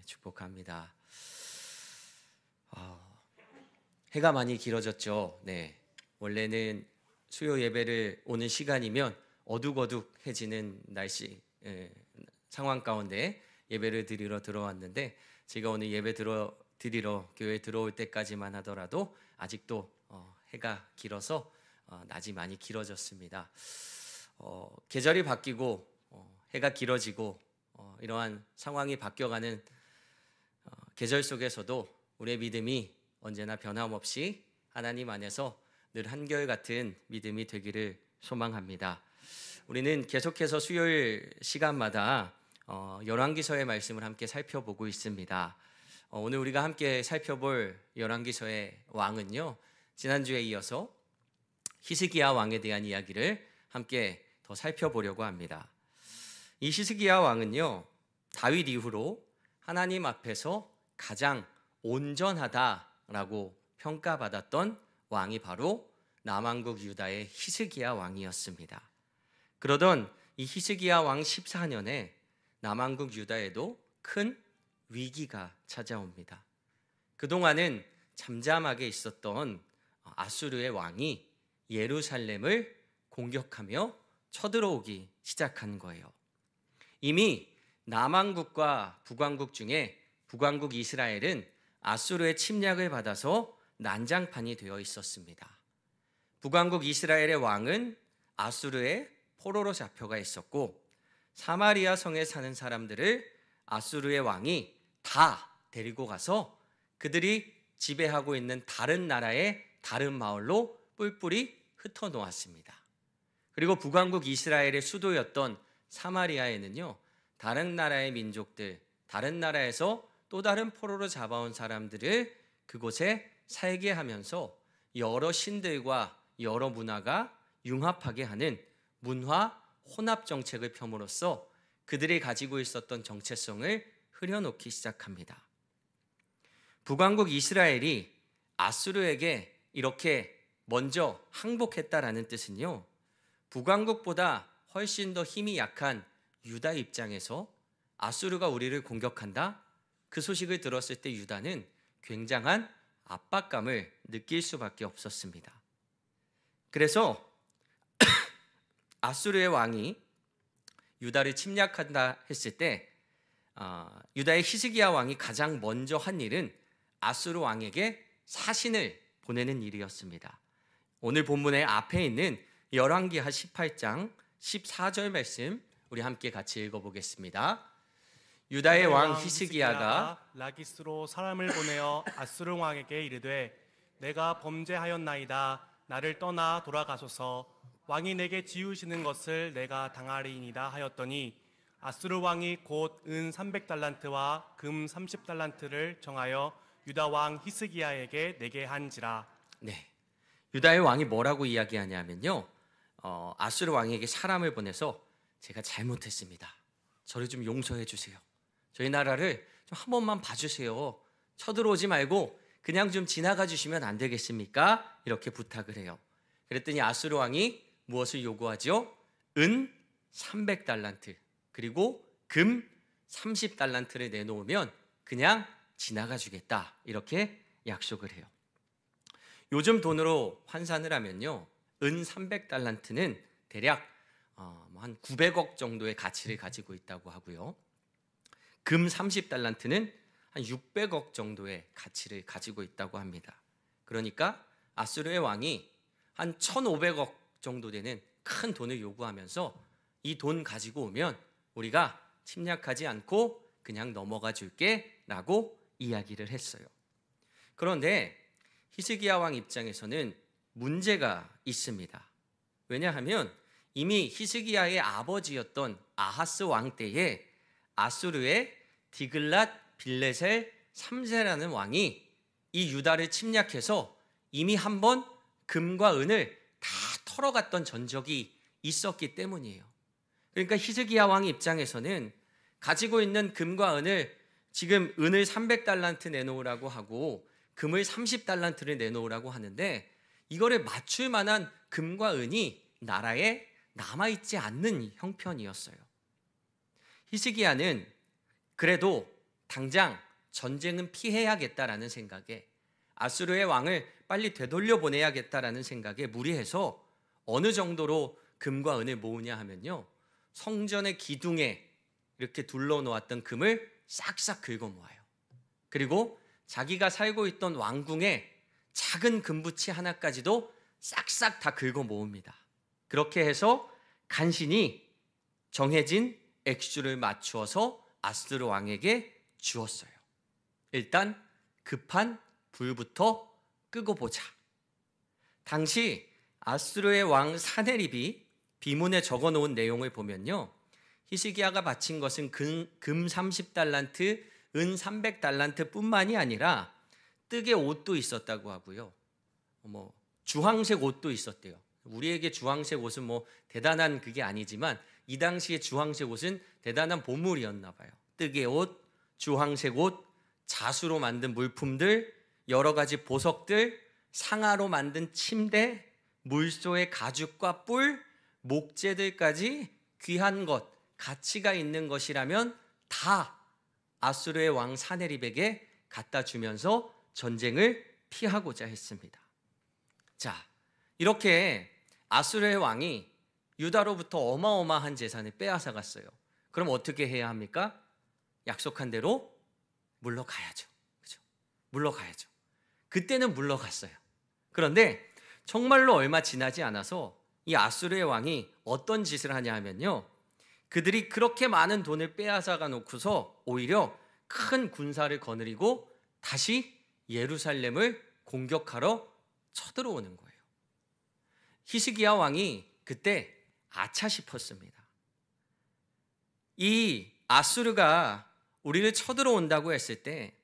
축복합니다. 해가 많이 길어졌죠. 네, 원래는 수요 예배를 오는 시간이면 어둑어둑해지는 날씨 상황 가운데 예배를 드리러 들어왔는데, 제가 오늘 예배 드리러 교회 들어올 때까지만 하더라도 아직도 해가 길어서 낮이 많이 길어졌습니다. 계절이 바뀌고 해가 길어지고 이러한 상황이 바뀌어가는 계절 속에서도 우리의 믿음이 언제나 변함없이 하나님 안에서 늘 한결같은 믿음이 되기를 소망합니다. 우리는 계속해서 수요일 시간마다 열왕기서의 말씀을 함께 살펴보고 있습니다. 오늘 우리가 함께 살펴볼 열왕기서의 왕은요, 지난주에 이어서 히스기야 왕에 대한 이야기를 함께 더 살펴보려고 합니다. 이 히스기야 왕은요, 다윗 이후로 하나님 앞에서 가장 온전하다라고 평가받았던 왕이 바로 남왕국 유다의 히스기야 왕이었습니다. 그러던 이 히스기야 왕 14년에 남왕국 유다에도 큰 위기가 찾아옵니다. 그동안은 잠잠하게 있었던 아수르의 왕이 예루살렘을 공격하며 쳐들어오기 시작한 거예요. 이미 남왕국과 북왕국 중에 북왕국 이스라엘은 아수르의 침략을 받아서 난장판이 되어 있었습니다. 북왕국 이스라엘의 왕은 아수르의 포로로 잡혀가 있었고, 사마리아 성에 사는 사람들을 아수르의 왕이 다 데리고 가서 그들이 지배하고 있는 다른 나라의 다른 마을로 뿔뿔이 흩어 놓았습니다. 그리고 북왕국 이스라엘의 수도였던 사마리아에는요, 다른 나라의 민족들, 다른 나라에서 또 다른 포로로 잡아온 사람들을 그곳에 살게 하면서 여러 신들과 여러 문화가 융합하게 하는 문화 혼합 정책을 펴므로써 그들이 가지고 있었던 정체성을 흐려놓기 시작합니다. 북왕국 이스라엘이 아수르에게 이렇게 먼저 항복했다라는 뜻은요, 북왕국보다 훨씬 더 힘이 약한 유다 입장에서 아수르가 우리를 공격한다? 그 소식을 들었을 때 유다는 굉장한 압박감을 느낄 수밖에 없었습니다. 그래서 아수르의 왕이 유다를 침략한다 했을 때 유다의 히스기야 왕이 가장 먼저 한 일은 아수르 왕에게 사신을 보내는 일이었습니다. 오늘 본문의 앞에 있는 열왕기하 18장 14절 말씀 우리 함께 같이 읽어보겠습니다. 유다의 왕 히스기야가 라기스로 사람을 보내어 아수르 왕에게 이르되 내가 범죄하였나이다. 나를 떠나 돌아가소서. 왕이 내게 지우시는 것을 내가 당하리이다 하였더니 아수르 왕이 곧 은 300달란트와 금 30달란트를 정하여 유다 왕 히스기야에게 내게 한지라. 네, 유다의 왕이 뭐라고 이야기하냐면요, 아수르 왕에게 사람을 보내서 제가 잘못했습니다. 저를 좀 용서해 주세요. 저희 나라를 좀 한 번만 봐주세요. 쳐들어오지 말고 그냥 좀 지나가 주시면 안 되겠습니까? 이렇게 부탁을 해요. 그랬더니 아수르 왕이 무엇을 요구하죠? 은 300달란트 그리고 금 30달란트를 내놓으면 그냥 지나가 주겠다, 이렇게 약속을 해요. 요즘 돈으로 환산을 하면요, 은 300달란트는 대략 한 900억 정도의 가치를 가지고 있다고 하고요, 금 30달란트는 한 600억 정도의 가치를 가지고 있다고 합니다. 그러니까 아수르의 왕이 한 1,500억 정도 되는 큰 돈을 요구하면서 이 돈 가지고 오면 우리가 침략하지 않고 그냥 넘어가 줄게 라고 이야기를 했어요. 그런데 히스기야 왕 입장에서는 문제가 있습니다. 왜냐하면 이미 히스기야의 아버지였던 아하스 왕 때에 아수르의 디글랏 빌레셀 3세라는 왕이 이 유다를 침략해서 이미 한번 금과 은을 다 털어갔던 전적이 있었기 때문이에요. 그러니까 히스기야 왕 입장에서는 가지고 있는 금과 은을, 지금 은을 300달란트 내놓으라고 하고 금을 30달란트를 내놓으라고 하는데 이거를 맞출 만한 금과 은이 나라에 남아있지 않는 형편이었어요. 히스기야는 그래도 당장 전쟁은 피해야겠다라는 생각에 아수르의 왕을 빨리 되돌려 보내야겠다라는 생각에 무리해서 어느 정도로 금과 은을 모으냐 하면요, 성전의 기둥에 이렇게 둘러놓았던 금을 싹싹 긁어 모아요. 그리고 자기가 살고 있던 왕궁에 작은 금붙이 하나까지도 싹싹 다 긁어 모읍니다. 그렇게 해서 간신히 정해진 액수를 맞추어서 아수르 왕에게 주었어요. 일단 급한 불부터 끄고 보자. 당시 아수르의 왕 사네립이 비문에 적어놓은 내용을 보면요, 히스기야가 바친 것은 금 30달란트, 은 300달란트 뿐만이 아니라 뜰의 옷도 있었다고 하고요, 주황색 옷도 있었대요. 우리에게 주황색 옷은 대단한 그게 아니지만 이 당시에 주황색 옷은 대단한 보물이었나 봐요. 뜰의 옷, 주황색 옷, 자수로 만든 물품들, 여러 가지 보석들, 상아로 만든 침대, 물소의 가죽과 뿔, 목재들까지 귀한 것, 가치가 있는 것이라면 다 아수르의 왕 사네립에게 갖다 주면서 전쟁을 피하고자 했습니다. 자, 이렇게 아수르의 왕이 유다로부터 어마어마한 재산을 빼앗아 갔어요. 그럼 어떻게 해야 합니까? 약속한 대로 물러가야죠. 그죠? 물러가야죠. 그때는 물러갔어요. 그런데 정말로 얼마 지나지 않아서 이 아수르의 왕이 어떤 짓을 하냐 하면요, 그들이 그렇게 많은 돈을 빼앗아가 놓고서 오히려 큰 군사를 거느리고 다시 예루살렘을 공격하러 쳐들어오는 거예요. 히스기야 왕이 그때 아차 싶었습니다. 이 아수르가 우리를 쳐들어온다고 했을 때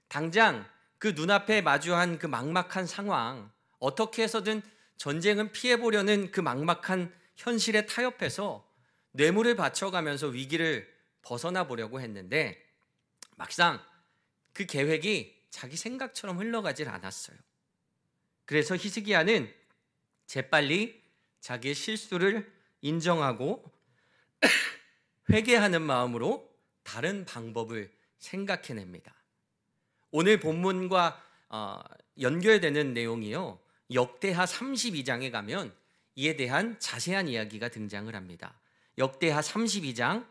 당장 그 눈앞에 마주한 그 막막한 상황, 어떻게 해서든 전쟁은 피해보려는 그 막막한 현실에 타협해서 뇌물을 바쳐가면서 위기를 벗어나 보려고 했는데 막상 그 계획이 자기 생각처럼 흘러가질 않았어요. 그래서 히스기야는 재빨리 자기의 실수를 인정하고 회개하는 마음으로 다른 방법을 생각해냅니다. 오늘 본문과 연결되는 내용이요, 역대하 32장에 가면 이에 대한 자세한 이야기가 등장을 합니다. 역대하 32장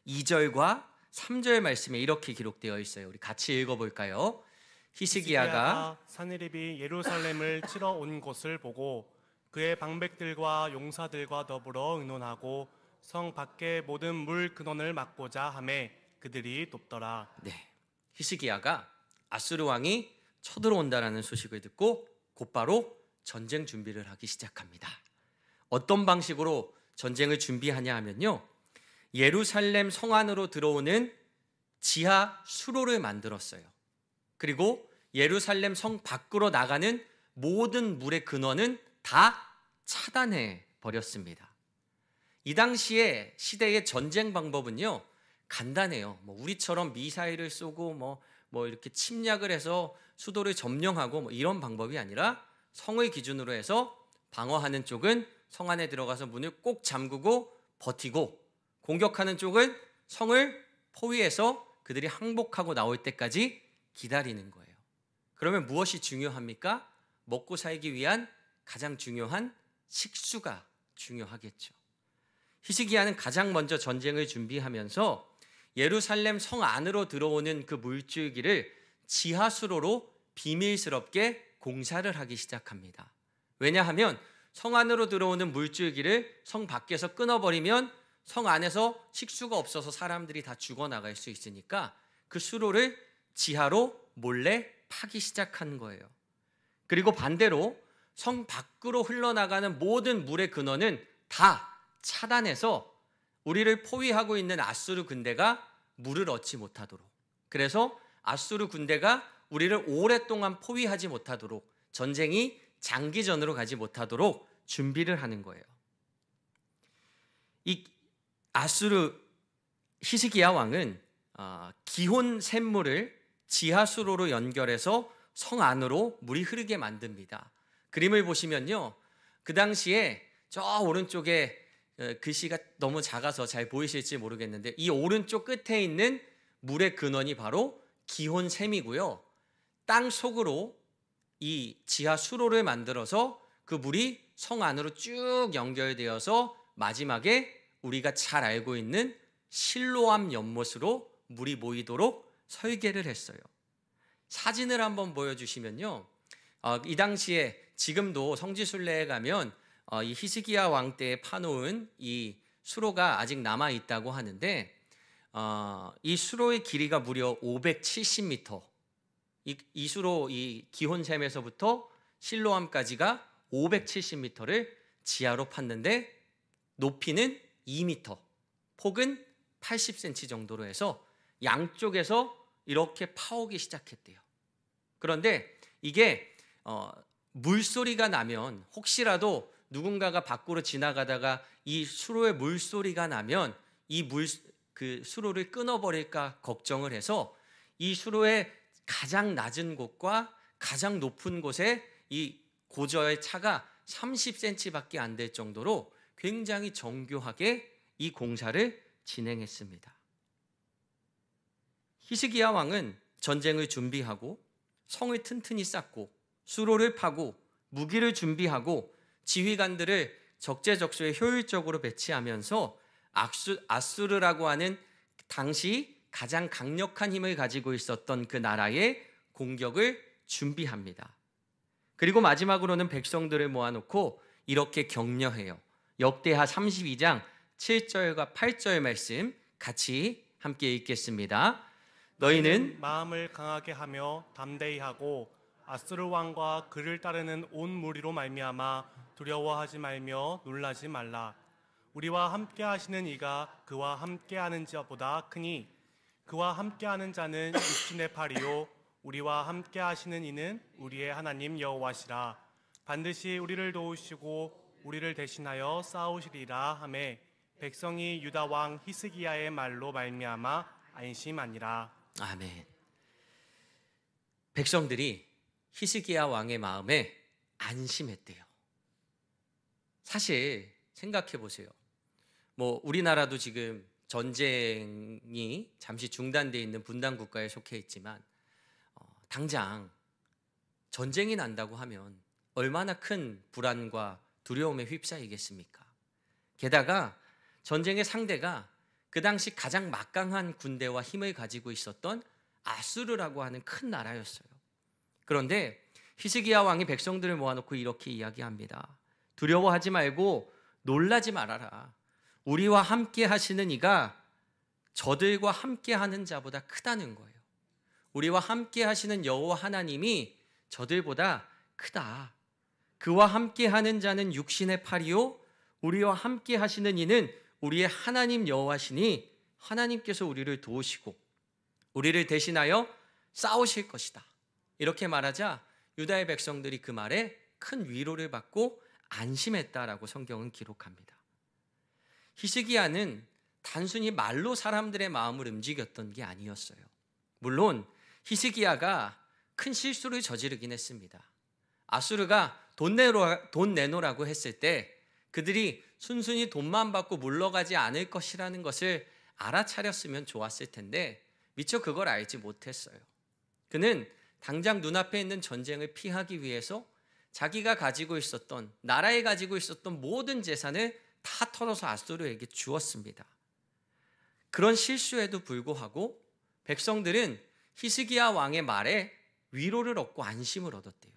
2절과 3절 말씀에 이렇게 기록되어 있어요. 우리 같이 읽어볼까요? 히스기야가 사네립이 예루살렘을 치러 온 곳을 보고 그의 방백들과 용사들과 더불어 의논하고 성 밖의 모든 물 근원을 막고자 하매 그들이 돕더라. 네, 히스기야가 아수르 왕이 쳐들어온다라는 소식을 듣고 곧바로 전쟁 준비를 하기 시작합니다. 어떤 방식으로 전쟁을 준비하냐 하면요, 예루살렘 성 안으로 들어오는 지하 수로를 만들었어요. 그리고 예루살렘 성 밖으로 나가는 모든 물의 근원은 다 차단해 버렸습니다. 이 당시에 시대의 전쟁 방법은요, 간단해요. 우리처럼 미사일을 쏘고 이렇게 침략을 해서 수도를 점령하고 이런 방법이 아니라 성을 기준으로 해서 방어하는 쪽은 성 안에 들어가서 문을 꼭 잠그고 버티고, 공격하는 쪽은 성을 포위해서 그들이 항복하고 나올 때까지 기다리는 거예요. 그러면 무엇이 중요합니까? 먹고 살기 위한 가장 중요한 식수가 중요하겠죠. 히스기야는 가장 먼저 전쟁을 준비하면서 예루살렘 성 안으로 들어오는 그 물줄기를 지하수로로 비밀스럽게 공사를 하기 시작합니다. 왜냐하면 성 안으로 들어오는 물줄기를 성 밖에서 끊어버리면 성 안에서 식수가 없어서 사람들이 다 죽어나갈 수 있으니까 그 수로를 지하로 몰래 파기 시작한 거예요. 그리고 반대로 성 밖으로 흘러나가는 모든 물의 근원은 다 차단해서 우리를 포위하고 있는 아수르 군대가 물을 얻지 못하도록, 그래서 아수르 군대가 우리를 오랫동안 포위하지 못하도록, 전쟁이 장기전으로 가지 못하도록 준비를 하는 거예요. 이 아수르 히스기야 왕은 기혼 샘물을 지하수로로 연결해서 성 안으로 물이 흐르게 만듭니다. 그림을 보시면요, 그 당시에 저 오른쪽에 글씨가 너무 작아서 잘 보이실지 모르겠는데 이 오른쪽 끝에 있는 물의 근원이 바로 기혼샘이고요. 땅 속으로 이 지하 수로를 만들어서 그 물이 성 안으로 쭉 연결되어서 마지막에 우리가 잘 알고 있는 실로암 연못으로 물이 모이도록 설계를 했어요. 사진을 한번 보여주시면요. 이 당시에 지금도 성지순례에 가면 이 히스기야 왕 때 파놓은 이 수로가 아직 남아 있다고 하는데 이 수로의 길이가 무려 570m. 이 수로 이 기혼샘에서부터 실로암까지가 570m를 지하로 팠는데 높이는 2m, 폭은 80cm 정도로 해서 양쪽에서 이렇게 파오기 시작했대요. 그런데 이게 물소리가 나면 혹시라도 누군가가 밖으로 지나가다가 이 수로에 물소리가 나면 그 수로를 끊어버릴까 걱정을 해서 이 수로의 가장 낮은 곳과 가장 높은 곳에 이 고저의 차가 30cm밖에 안 될 정도로 굉장히 정교하게 이 공사를 진행했습니다. 히스기야 왕은 전쟁을 준비하고 성을 튼튼히 쌓고 수로를 파고 무기를 준비하고 지휘관들을 적재적소에 효율적으로 배치하면서 아수르라고 하는 당시 가장 강력한 힘을 가지고 있었던 그 나라의 공격을 준비합니다. 그리고 마지막으로는 백성들을 모아놓고 이렇게 격려해요. 역대하 32장 7절과 8절 말씀 같이 함께 읽겠습니다. 너희는 마음을 강하게 하며 담대히 하고 아수르 왕과 그를 따르는 온 무리로 말미암아 두려워하지 말며 놀라지 말라. 우리와 함께 하시는 이가 그와 함께 하는 자보다 크니 그와 함께 하는 자는 육신의 팔이요 우리와 함께 하시는 이는 우리의 하나님 여호와시라. 반드시 우리를 도우시고 우리를 대신하여 싸우시리라 하매 백성이 유다 왕 히스기야의 말로 말미암아 안심하니라. 아멘. 백성들이 히스기야 왕의 마음에 안심했대요. 사실 생각해 보세요. 우리나라도 지금 전쟁이 잠시 중단되어 있는 분단 국가에 속해 있지만 당장 전쟁이 난다고 하면 얼마나 큰 불안과 두려움에 휩싸이겠습니까? 게다가 전쟁의 상대가 그 당시 가장 막강한 군대와 힘을 가지고 있었던 아수르라고 하는 큰 나라였어요. 그런데 히스기야 왕이 백성들을 모아놓고 이렇게 이야기합니다. 두려워하지 말고 놀라지 말아라. 우리와 함께 하시는 이가 저들과 함께 하는 자보다 크다는 거예요. 우리와 함께 하시는 여호와 하나님이 저들보다 크다. 그와 함께 하는 자는 육신의 팔이요 우리와 함께 하시는 이는 우리의 하나님 여호와시니 하나님께서 우리를 도우시고 우리를 대신하여 싸우실 것이다. 이렇게 말하자 유다의 백성들이 그 말에 큰 위로를 받고 안심했다라고 성경은 기록합니다. 히스기야는 단순히 말로 사람들의 마음을 움직였던 게 아니었어요. 물론 히스기야가 큰 실수를 저지르긴 했습니다. 아수르가 돈 내놓으라고 했을 때 그들이 순순히 돈만 받고 물러가지 않을 것이라는 것을 알아차렸으면 좋았을 텐데 미처 그걸 알지 못했어요. 그는 당장 눈앞에 있는 전쟁을 피하기 위해서 자기가 가지고 있었던 나라에 가지고 있었던 모든 재산을 다 털어서 아수르에게 주었습니다. 그런 실수에도 불구하고 백성들은 히스기야 왕의 말에 위로를 얻고 안심을 얻었대요.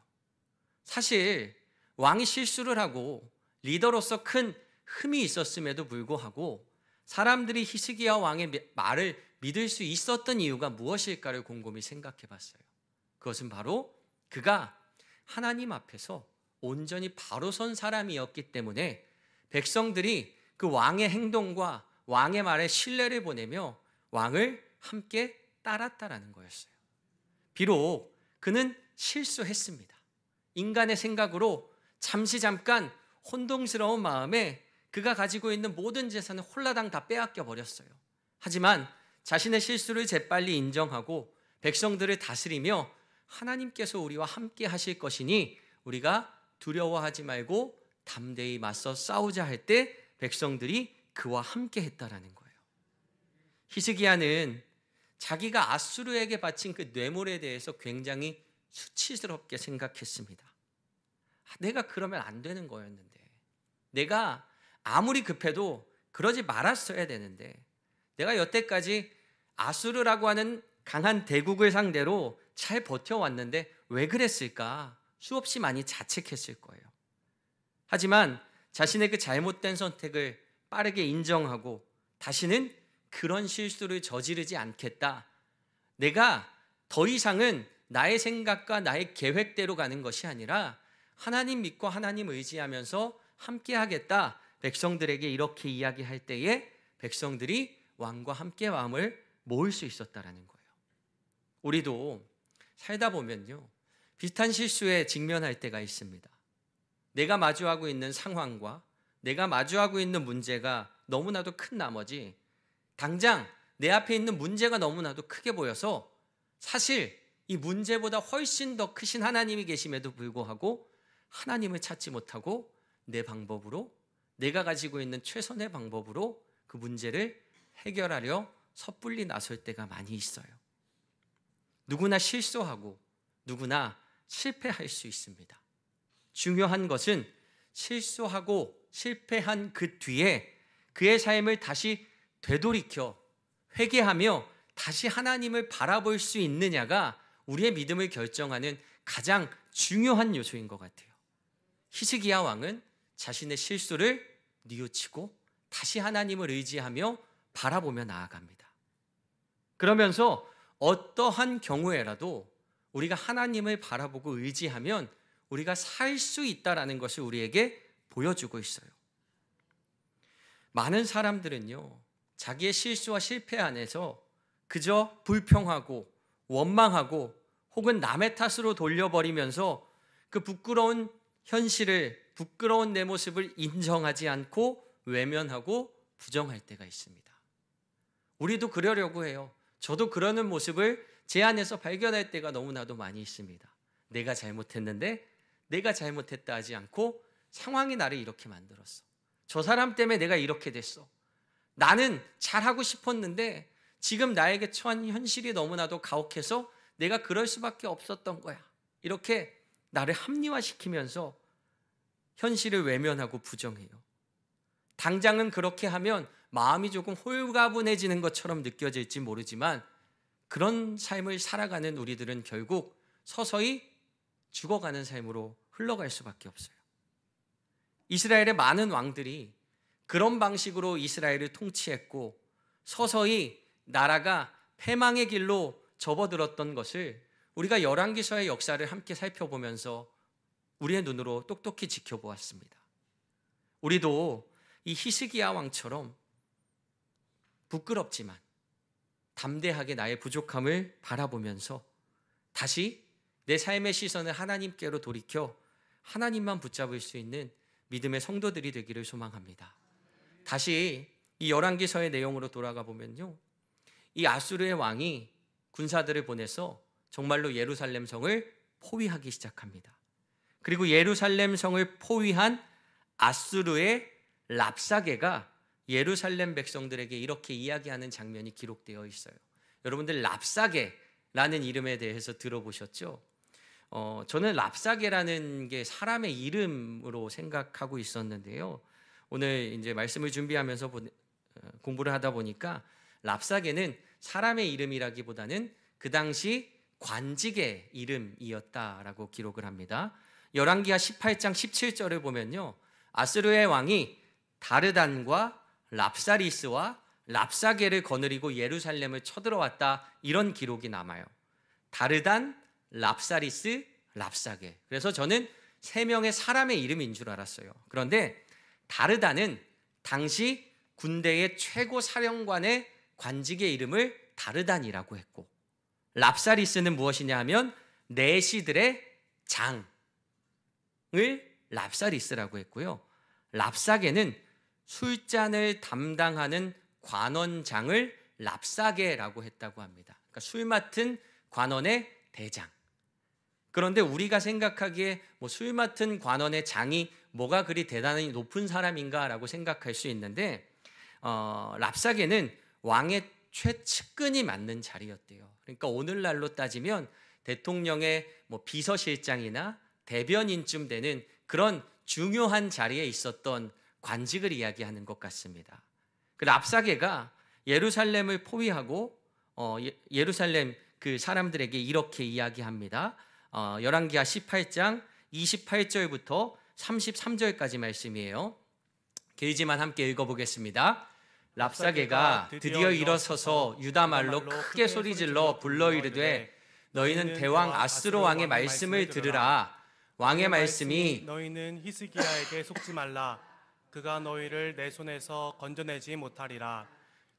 사실 왕이 실수를 하고 리더로서 큰 흠이 있었음에도 불구하고 사람들이 히스기야 왕의 말을 믿을 수 있었던 이유가 무엇일까를 곰곰이 생각해 봤어요. 그것은 바로 그가 하나님 앞에서 온전히 바로 선 사람이었기 때문에 백성들이 그 왕의 행동과 왕의 말에 신뢰를 보내며 왕을 함께 따랐다라는 거였어요. 비록 그는 실수했습니다. 인간의 생각으로 잠깐 혼동스러운 마음에 그가 가지고 있는 모든 재산을 홀라당 다 빼앗겨 버렸어요. 하지만 자신의 실수를 재빨리 인정하고 백성들을 다스리며 하나님께서 우리와 함께 하실 것이니 우리가 두려워하지 말고 담대히 맞서 싸우자 할 때 백성들이 그와 함께 했다라는 거예요. 히스기야는 자기가 아수르에게 바친 그 뇌물에 대해서 굉장히 수치스럽게 생각했습니다. 내가 그러면 안 되는 거였는데, 내가 아무리 급해도 그러지 말았어야 되는데, 내가 여태까지 아수르라고 하는 강한 대국을 상대로 잘 버텨왔는데 왜 그랬을까? 수없이 많이 자책했을 거예요. 하지만 자신의 그 잘못된 선택을 빠르게 인정하고 다시는 그런 실수를 저지르지 않겠다. 내가 더 이상은 나의 생각과 나의 계획대로 가는 것이 아니라 하나님 믿고 하나님 의지하면서 함께 하겠다. 백성들에게 이렇게 이야기할 때에 백성들이 왕과 함께 마음을 모을 수 있었다라는 거예요. 우리도 살다 보면요, 비슷한 실수에 직면할 때가 있습니다. 내가 마주하고 있는 상황과 내가 마주하고 있는 문제가 너무나도 큰 나머지 당장 내 앞에 있는 문제가 너무나도 크게 보여서 사실 이 문제보다 훨씬 더 크신 하나님이 계심에도 불구하고 하나님을 찾지 못하고 내 방법으로, 내가 가지고 있는 최선의 방법으로 그 문제를 해결하려 섣불리 나설 때가 많이 있어요. 누구나 실수하고 누구나 실패할 수 있습니다. 중요한 것은 실수하고 실패한 그 뒤에 그의 삶을 다시 되돌이켜 회개하며 다시 하나님을 바라볼 수 있느냐가 우리의 믿음을 결정하는 가장 중요한 요소인 것 같아요. 히스기야 왕은 자신의 실수를 뉘우치고 다시 하나님을 의지하며 바라보며 나아갑니다. 그러면서 어떠한 경우에라도 우리가 하나님을 바라보고 의지하면 우리가 살 수 있다라는 것을 우리에게 보여주고 있어요. 많은 사람들은요, 자기의 실수와 실패 안에서 그저 불평하고 원망하고 혹은 남의 탓으로 돌려버리면서 그 부끄러운 현실을, 부끄러운 내 모습을 인정하지 않고 외면하고 부정할 때가 있습니다. 우리도 그러려고 해요. 저도 그러는 모습을 제 안에서 발견할 때가 너무나도 많이 있습니다. 내가 잘못했는데 내가 잘못했다 하지 않고 상황이 나를 이렇게 만들었어. 저 사람 때문에 내가 이렇게 됐어. 나는 잘하고 싶었는데 지금 나에게 처한 현실이 너무나도 가혹해서 내가 그럴 수밖에 없었던 거야. 이렇게 나를 합리화시키면서 현실을 외면하고 부정해요. 당장은 그렇게 하면 마음이 조금 홀가분해지는 것처럼 느껴질지 모르지만 그런 삶을 살아가는 우리들은 결국 서서히 죽어가는 삶으로 흘러갈 수밖에 없어요. 이스라엘의 많은 왕들이 그런 방식으로 이스라엘을 통치했고 서서히 나라가 패망의 길로 접어들었던 것을 우리가 열왕기서의 역사를 함께 살펴보면서 우리의 눈으로 똑똑히 지켜보았습니다. 우리도 이 히스기야 왕처럼 부끄럽지만 담대하게 나의 부족함을 바라보면서 다시 내 삶의 시선을 하나님께로 돌이켜 하나님만 붙잡을 수 있는 믿음의 성도들이 되기를 소망합니다. 다시 이 열왕기서의 내용으로 돌아가 보면요, 이 아수르의 왕이 군사들을 보내서 정말로 예루살렘 성을 포위하기 시작합니다. 그리고 예루살렘 성을 포위한 아수르의 랍사게가 예루살렘 백성들에게 이렇게 이야기하는 장면이 기록되어 있어요. 여러분들 랍사게라는 이름에 대해서 들어보셨죠? 저는 랍사게라는 게 사람의 이름으로 생각하고 있었는데요. 오늘 이제 말씀을 준비하면서 공부를 하다 보니까 랍사게는 사람의 이름이라기보다는 그 당시 관직의 이름이었다라고 기록을 합니다. 열왕기하 18장 17절을 보면요, 아스르의 왕이 다르단과 랍사리스와 랍사게를 거느리고 예루살렘을 쳐들어왔다, 이런 기록이 남아요. 다르단, 랍사리스, 랍사게. 그래서 저는 세 명의 사람의 이름인 줄 알았어요. 그런데 다르단은 당시 군대의 최고 사령관의 관직의 이름을 다르단이라고 했고, 랍사리스는 무엇이냐 하면 내시들의 장을 랍사리스라고 했고요, 랍사게는 술잔을 담당하는 관원장을 랍사게라고 했다고 합니다. 그러니까 술 맡은 관원의 대장. 그런데 우리가 생각하기에 술 맡은 관원의 장이 뭐가 그리 대단히 높은 사람인가라고 생각할 수 있는데 랍사게는 왕의 최측근이 맡는 자리였대요. 그러니까 오늘날로 따지면 대통령의 뭐 비서실장이나 대변인쯤 되는 그런 중요한 자리에 있었던 관직을 이야기하는 것 같습니다. 그 랍사게가 예루살렘을 포위하고 예루살렘 그 사람들에게 이렇게 이야기합니다. 열왕기하 18장 28절부터 33절까지 말씀이에요. 길지만 함께 읽어보겠습니다. 랍사게가 드디어 일어서서 유다 말로 크게 소리질러 불러 이르되 너희는 대왕 아스로 왕의 말씀을 들으라. 왕의 말씀이 너희는 히스기야에게 속지 말라. 그가 너희를 내 손에서 건져내지 못하리라.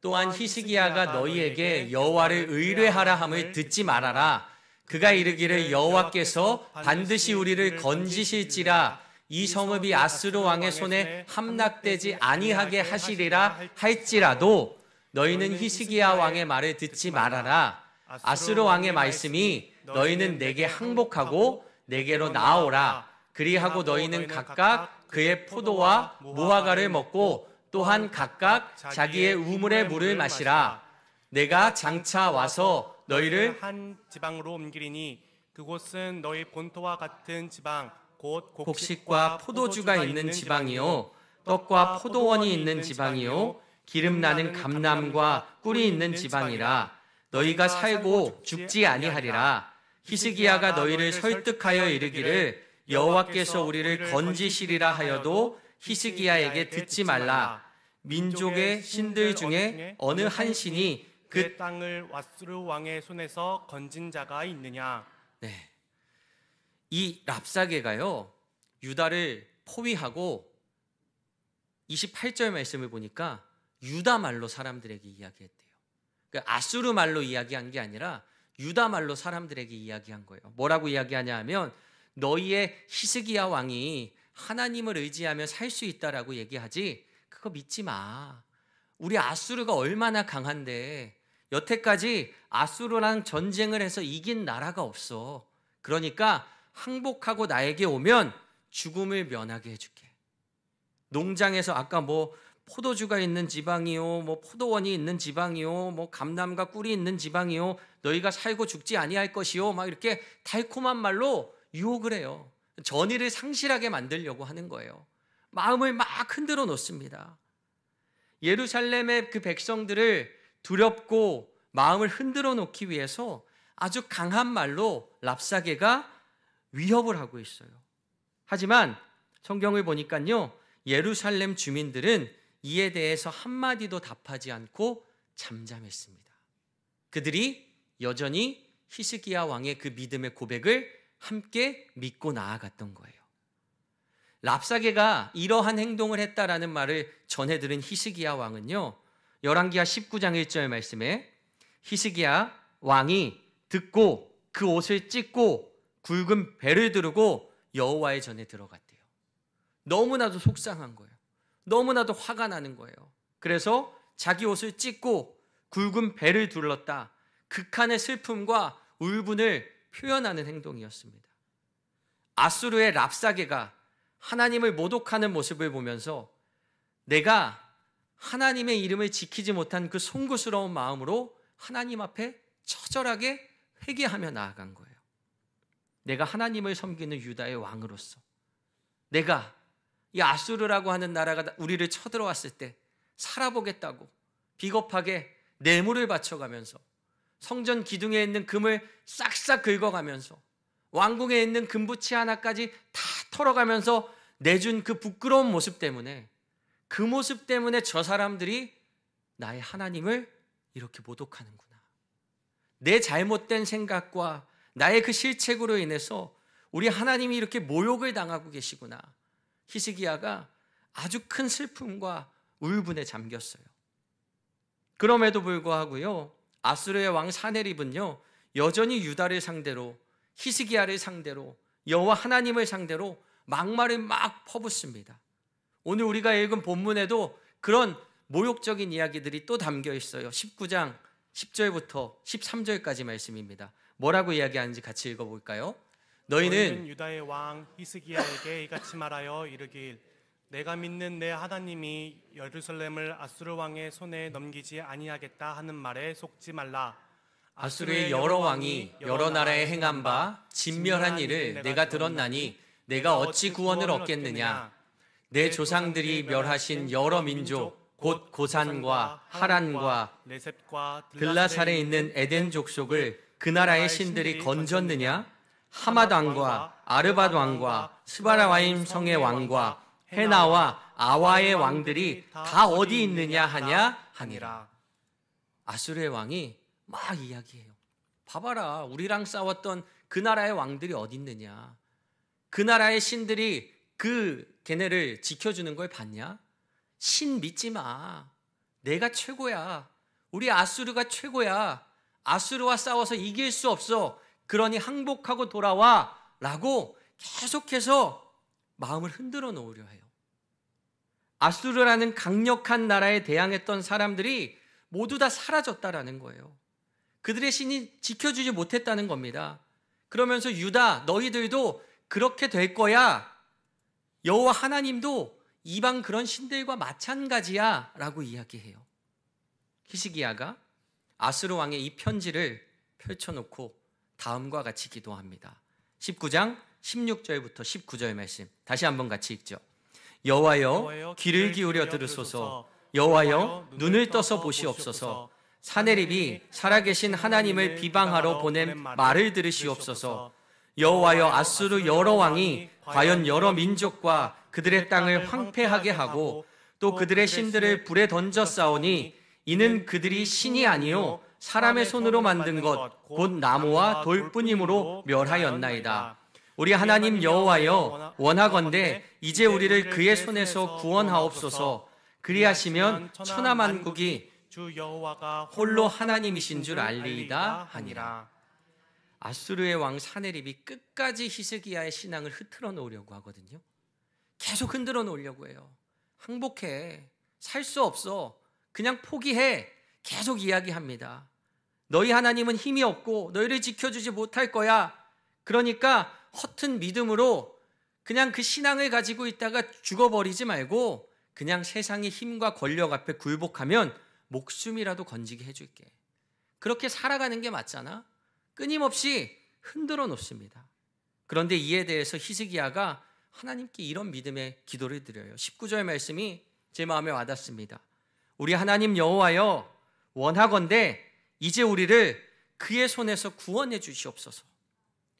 또한 히스기야가 너희에게 여호와를 의뢰하라 함을 듣지 말아라. 그가 이르기를 여호와께서 반드시 우리를 건지실지라 이 성읍이 아스로 왕의 손에 함락되지 아니하게 하시리라 할지라도 너희는 히스기야 왕의 말을 듣지 말아라. 아스로 왕의 말씀이 너희는 내게 항복하고 내게로 나아오라. 그리하고 너희는 각각 그의 포도와 무화과를 먹고 또한 각각 자기의 우물의 물을 마시라. 내가 장차 와서 너희를 한 지방으로 옮기리니 그곳은 너희 본토와 같은 지방 곧 곡식과 포도주가 있는 지방이요 떡과 포도원이 있는 지방이요 기름 나는 감람과 꿀이 있는 지방이라. 너희가 살고 죽지 아니하리라. 히스기야가 너희를 설득하여 이르기를 여호와께서 우리를 건지시리라 하여도 히스기야에게 듣지 말라. 민족의 신들 중에 어느 한 신이 그 땅을 아수르 왕의 손에서 건진 자가 있느냐. 네. 이 랍사게가요 유다를 포위하고 28절 말씀을 보니까 유다 말로 사람들에게 이야기했대요. 그러니까 아수르 말로 이야기한 게 아니라 유다 말로 사람들에게 이야기한 거예요. 뭐라고 이야기하냐 하면 너희의 히스기야 왕이 하나님을 의지하며 살 수 있다라고 얘기하지 그거 믿지 마. 우리 아수르가 얼마나 강한데 여태까지 아수르랑 전쟁을 해서 이긴 나라가 없어. 그러니까 항복하고 나에게 오면 죽음을 면하게 해줄게. 농장에서 아까 뭐 포도주가 있는 지방이요, 뭐 포도원이 있는 지방이요, 뭐 감람과 꿀이 있는 지방이요, 너희가 살고 죽지 아니할 것이요, 막 이렇게 달콤한 말로 유혹을 해요. 전의를 상실하게 만들려고 하는 거예요. 마음을 막 흔들어 놓습니다. 예루살렘의 그 백성들을 두렵고 마음을 흔들어 놓기 위해서 아주 강한 말로 랍사게가 위협을 하고 있어요. 하지만 성경을 보니까요, 예루살렘 주민들은 이에 대해서 한마디도 답하지 않고 잠잠했습니다. 그들이 여전히 히스기야 왕의 그 믿음의 고백을 함께 믿고 나아갔던 거예요. 랍사게가 이러한 행동을 했다라는 말을 전해 들은 히스기야 왕은요, 열왕기하 19장 1절 말씀에 히스기야 왕이 듣고 그 옷을 찢고 굵은 배를 두르고 여호와의 전에 들어갔대요. 너무나도 속상한 거예요. 너무나도 화가 나는 거예요. 그래서 자기 옷을 찢고 굵은 배를 둘렀다. 극한의 슬픔과 울분을 표현하는 행동이었습니다. 아수르의 랍사게가 하나님을 모독하는 모습을 보면서 내가 하나님의 이름을 지키지 못한 그 송구스러운 마음으로 하나님 앞에 처절하게 회개하며 나아간 거예요. 내가 하나님을 섬기는 유다의 왕으로서 내가 이 아수르라고 하는 나라가 우리를 쳐들어왔을 때 살아보겠다고 비겁하게 뇌물을 바쳐가면서 성전 기둥에 있는 금을 싹싹 긁어가면서 왕궁에 있는 금부치 하나까지 다 털어가면서 내준 그 부끄러운 모습 때문에, 그 모습 때문에 저 사람들이 나의 하나님을 이렇게 모독하는구나. 내 잘못된 생각과 나의 그 실책으로 인해서 우리 하나님이 이렇게 모욕을 당하고 계시구나. 히스기야가 아주 큰 슬픔과 울분에 잠겼어요. 그럼에도 불구하고요, 아수르의 왕 사네립은요, 여전히 유다를 상대로, 히스기야를 상대로, 여호와 하나님을 상대로 막말을 막 퍼붓습니다. 오늘 우리가 읽은 본문에도 그런 모욕적인 이야기들이 또 담겨 있어요. 19장 10절부터 13절까지 말씀입니다. 뭐라고 이야기하는지 같이 읽어볼까요? 너희는 유다의 왕 히스기야에게 이같이 말하여 이르길 내가 믿는 내 하나님이 예루살렘을 아수르 왕의 손에 넘기지 아니하겠다 하는 말에 속지 말라. 아수르의 여러 왕이 여러 나라에 행한 바 진멸한 일을 내가 들었나니 내가 어찌 구원을 얻겠느냐. 내 조상들이 멸하신 여러 민족 곧 고산과 하란과 레셋과 들라살에 있는 에덴 족속을 그 나라의 신들이 건졌느냐. 하맛 왕과 아르밧 왕과 스바라와임 성의 왕과 헤나와 아와의 왕들이 다 어디 있느냐 하냐 하니라. 아수르의 왕이 막 이야기해요. 봐봐라, 우리랑 싸웠던 그 나라의 왕들이 어디 있느냐. 그 나라의 신들이 걔네를 지켜주는 걸 봤냐? 신 믿지 마. 내가 최고야. 우리 아수르가 최고야. 아수르와 싸워서 이길 수 없어. 그러니 항복하고 돌아와 라고 계속해서 마음을 흔들어 놓으려 해요. 아수르라는 강력한 나라에 대항했던 사람들이 모두 다 사라졌다라는 거예요. 그들의 신이 지켜주지 못했다는 겁니다. 그러면서 유다, 너희들도 그렇게 될 거야. 여호와 하나님도 이방 그런 신들과 마찬가지야 라고 이야기해요. 히스기야가 아수르 왕의 이 편지를 펼쳐놓고 다음과 같이 기도합니다. 19장 16절부터 19절 말씀 다시 한번 같이 읽죠. 여호와여 귀를 기울여 들으소서. 여호와여 눈을 떠서 보시옵소서. 사네립이 살아계신 하나님을 비방하러 보낸 말을 들으시옵소서. 여호와여 아수르 여러 왕이 과연 여러 민족과 그들의 땅을 황폐하게 하고 또 그들의 신들을 불에 던져 싸우니 이는 그들이 신이 아니요 사람의 손으로 만든 것 곧 나무와 돌뿐이므로 멸하였나이다. 우리 하나님 여호와여 원하건대 이제 우리를 그의 손에서 구원하옵소서. 그리하시면 천하만국이 주 여호와가 홀로 하나님이신 줄 알리이다 하니라. 아수르의 왕 사네립이 끝까지 히스기야의 신앙을 흐트러 놓으려고 하거든요. 계속 흔들어 놓으려고 해요. 항복해. 살 수 없어. 그냥 포기해. 계속 이야기합니다. 너희 하나님은 힘이 없고 너희를 지켜주지 못할 거야. 그러니까 허튼 믿음으로 그냥 그 신앙을 가지고 있다가 죽어버리지 말고 그냥 세상의 힘과 권력 앞에 굴복하면 목숨이라도 건지게 해줄게. 그렇게 살아가는 게 맞잖아. 끊임없이 흔들어 놓습니다. 그런데 이에 대해서 히스기야가 하나님께 이런 믿음의 기도를 드려요. 19절 말씀이 제 마음에 와닿습니다. 우리 하나님 여호와여 원하건대 이제 우리를 그의 손에서 구원해 주시옵소서.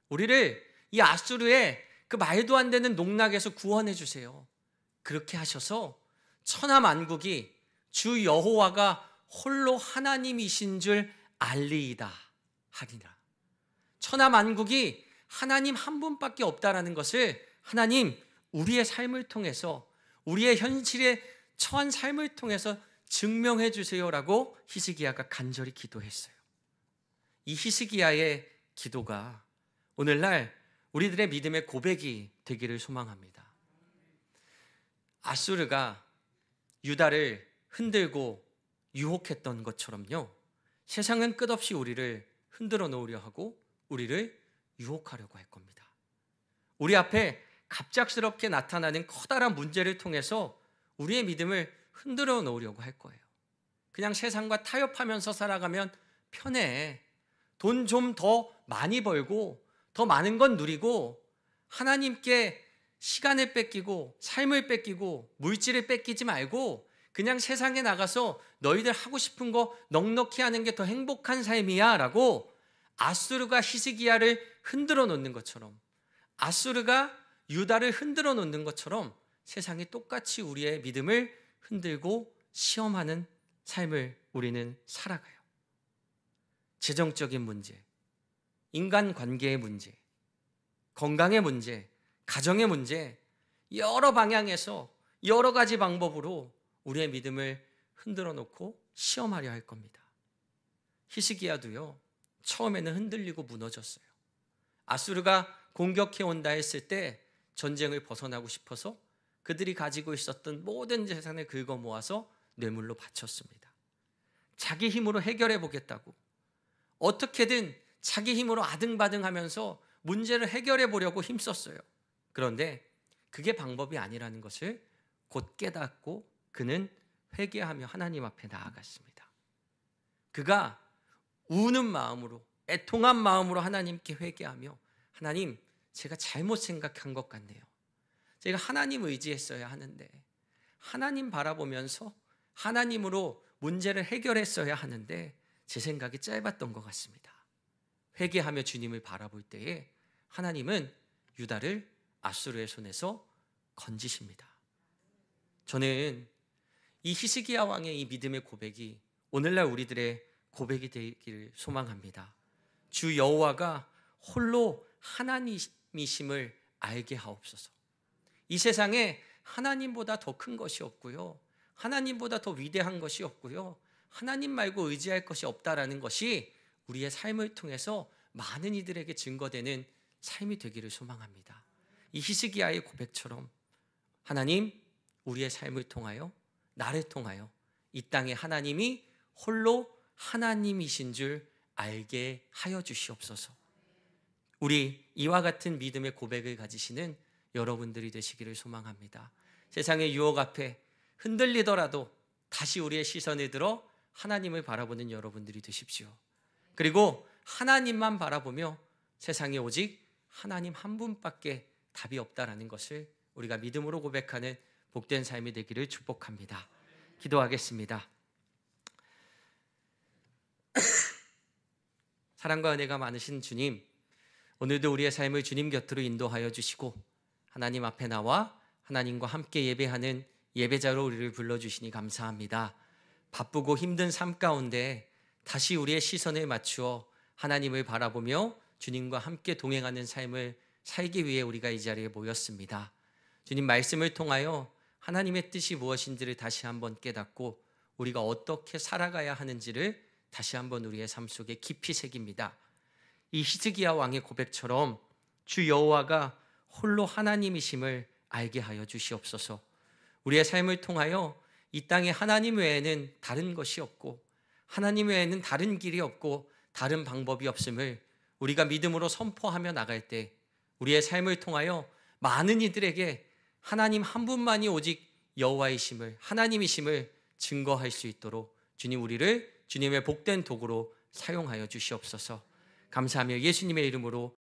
우리를 이 아수르의 그 말도 안 되는 농락에서 구원해 주세요. 그렇게 하셔서 천하 만국이 주 여호와가 홀로 하나님이신 줄 알리이다 하리라. 천하 만국이 하나님 한 분밖에 없다라는 것을 하나님 우리의 삶을 통해서 우리의 현실에 처한 삶을 통해서 증명해 주세요라고 히스기야가 간절히 기도했어요. 이 히스기야의 기도가 오늘날 우리들의 믿음의 고백이 되기를 소망합니다. 아수르가 유다를 흔들고 유혹했던 것처럼요. 세상은 끝없이 우리를 흔들어 놓으려 하고 우리를 유혹하려고 할 겁니다. 우리 앞에 갑작스럽게 나타나는 커다란 문제를 통해서 우리의 믿음을 흔들어 놓으려고 할 거예요. 그냥 세상과 타협하면서 살아가면 편해. 돈 좀 더 많이 벌고 더 많은 건 누리고 하나님께 시간을 뺏기고 삶을 뺏기고 물질을 뺏기지 말고 그냥 세상에 나가서 너희들 하고 싶은 거 넉넉히 하는 게 더 행복한 삶이야 라고 아수르가 히스기야를 흔들어 놓는 것처럼 아수르가 유다를 흔들어 놓는 것처럼 세상이 똑같이 우리의 믿음을 흔들고 시험하는 삶을 우리는 살아가요. 재정적인 문제, 인간관계의 문제, 건강의 문제, 가정의 문제, 여러 방향에서 여러 가지 방법으로 우리의 믿음을 흔들어 놓고 시험하려 할 겁니다. 히스기야도요, 처음에는 흔들리고 무너졌어요. 아수르가 공격해 온다 했을 때 전쟁을 벗어나고 싶어서 그들이 가지고 있었던 모든 재산을 긁어 모아서 뇌물로 바쳤습니다. 자기 힘으로 해결해 보겠다고 어떻게든 자기 힘으로 아등바등하면서 문제를 해결해 보려고 힘썼어요. 그런데 그게 방법이 아니라는 것을 곧 깨닫고 그는 회개하며 하나님 앞에 나아갔습니다. 그가 우는 마음으로, 애통한 마음으로 하나님께 회개하며, 하나님, 제가 잘못 생각한 것 같네요. 제가 하나님 의지했어야 하는데, 하나님 바라보면서 하나님으로 문제를 해결했어야 하는데 제 생각이 짧았던 것 같습니다. 회개하며 주님을 바라볼 때에 하나님은 유다를 앗수르의 손에서 건지십니다. 저는 이 히스기야 왕의 이 믿음의 고백이 오늘날 우리들의 고백이 되기를 소망합니다. 주 여호와가 홀로 하나님이심을 알게 하옵소서. 이 세상에 하나님보다 더 큰 것이 없고요, 하나님보다 더 위대한 것이 없고요, 하나님 말고 의지할 것이 없다라는 것이 우리의 삶을 통해서 많은 이들에게 증거되는 삶이 되기를 소망합니다. 이 히스기야의 고백처럼 하나님, 우리의 삶을 통하여, 나를 통하여 이 땅에 하나님이 홀로 하나님이신 줄 알게 하여 주시옵소서. 우리 이와 같은 믿음의 고백을 가지시는 여러분들이 되시기를 소망합니다. 세상의 유혹 앞에 흔들리더라도 다시 우리의 시선을 들어 하나님을 바라보는 여러분들이 되십시오. 그리고 하나님만 바라보며 세상에 오직 하나님 한 분밖에 답이 없다라는 것을 우리가 믿음으로 고백하는 복된 삶이 되기를 축복합니다. 기도하겠습니다. 사랑과 은혜가 많으신 주님, 오늘도 우리의 삶을 주님 곁으로 인도하여 주시고 하나님 앞에 나와 하나님과 함께 예배하는 예배자로 우리를 불러주시니 감사합니다. 바쁘고 힘든 삶 가운데 다시 우리의 시선을 맞추어 하나님을 바라보며 주님과 함께 동행하는 삶을 살기 위해 우리가 이 자리에 모였습니다. 주님 말씀을 통하여 하나님의 뜻이 무엇인지를 다시 한번 깨닫고 우리가 어떻게 살아가야 하는지를 다시 한번 우리의 삶 속에 깊이 새깁니다. 이 히스기야 왕의 고백처럼 주 여호와가 홀로 하나님이심을 알게 하여 주시옵소서. 우리의 삶을 통하여 이 땅에 하나님 외에는 다른 것이 없고 하나님 외에는 다른 길이 없고 다른 방법이 없음을 우리가 믿음으로 선포하며 나갈 때 우리의 삶을 통하여 많은 이들에게 하나님 한 분만이 오직 여호와이심을, 하나님이심을 증거할 수 있도록 주님 우리를 주님의 복된 도구로 사용하여 주시옵소서. 감사하며 예수님의 이름으로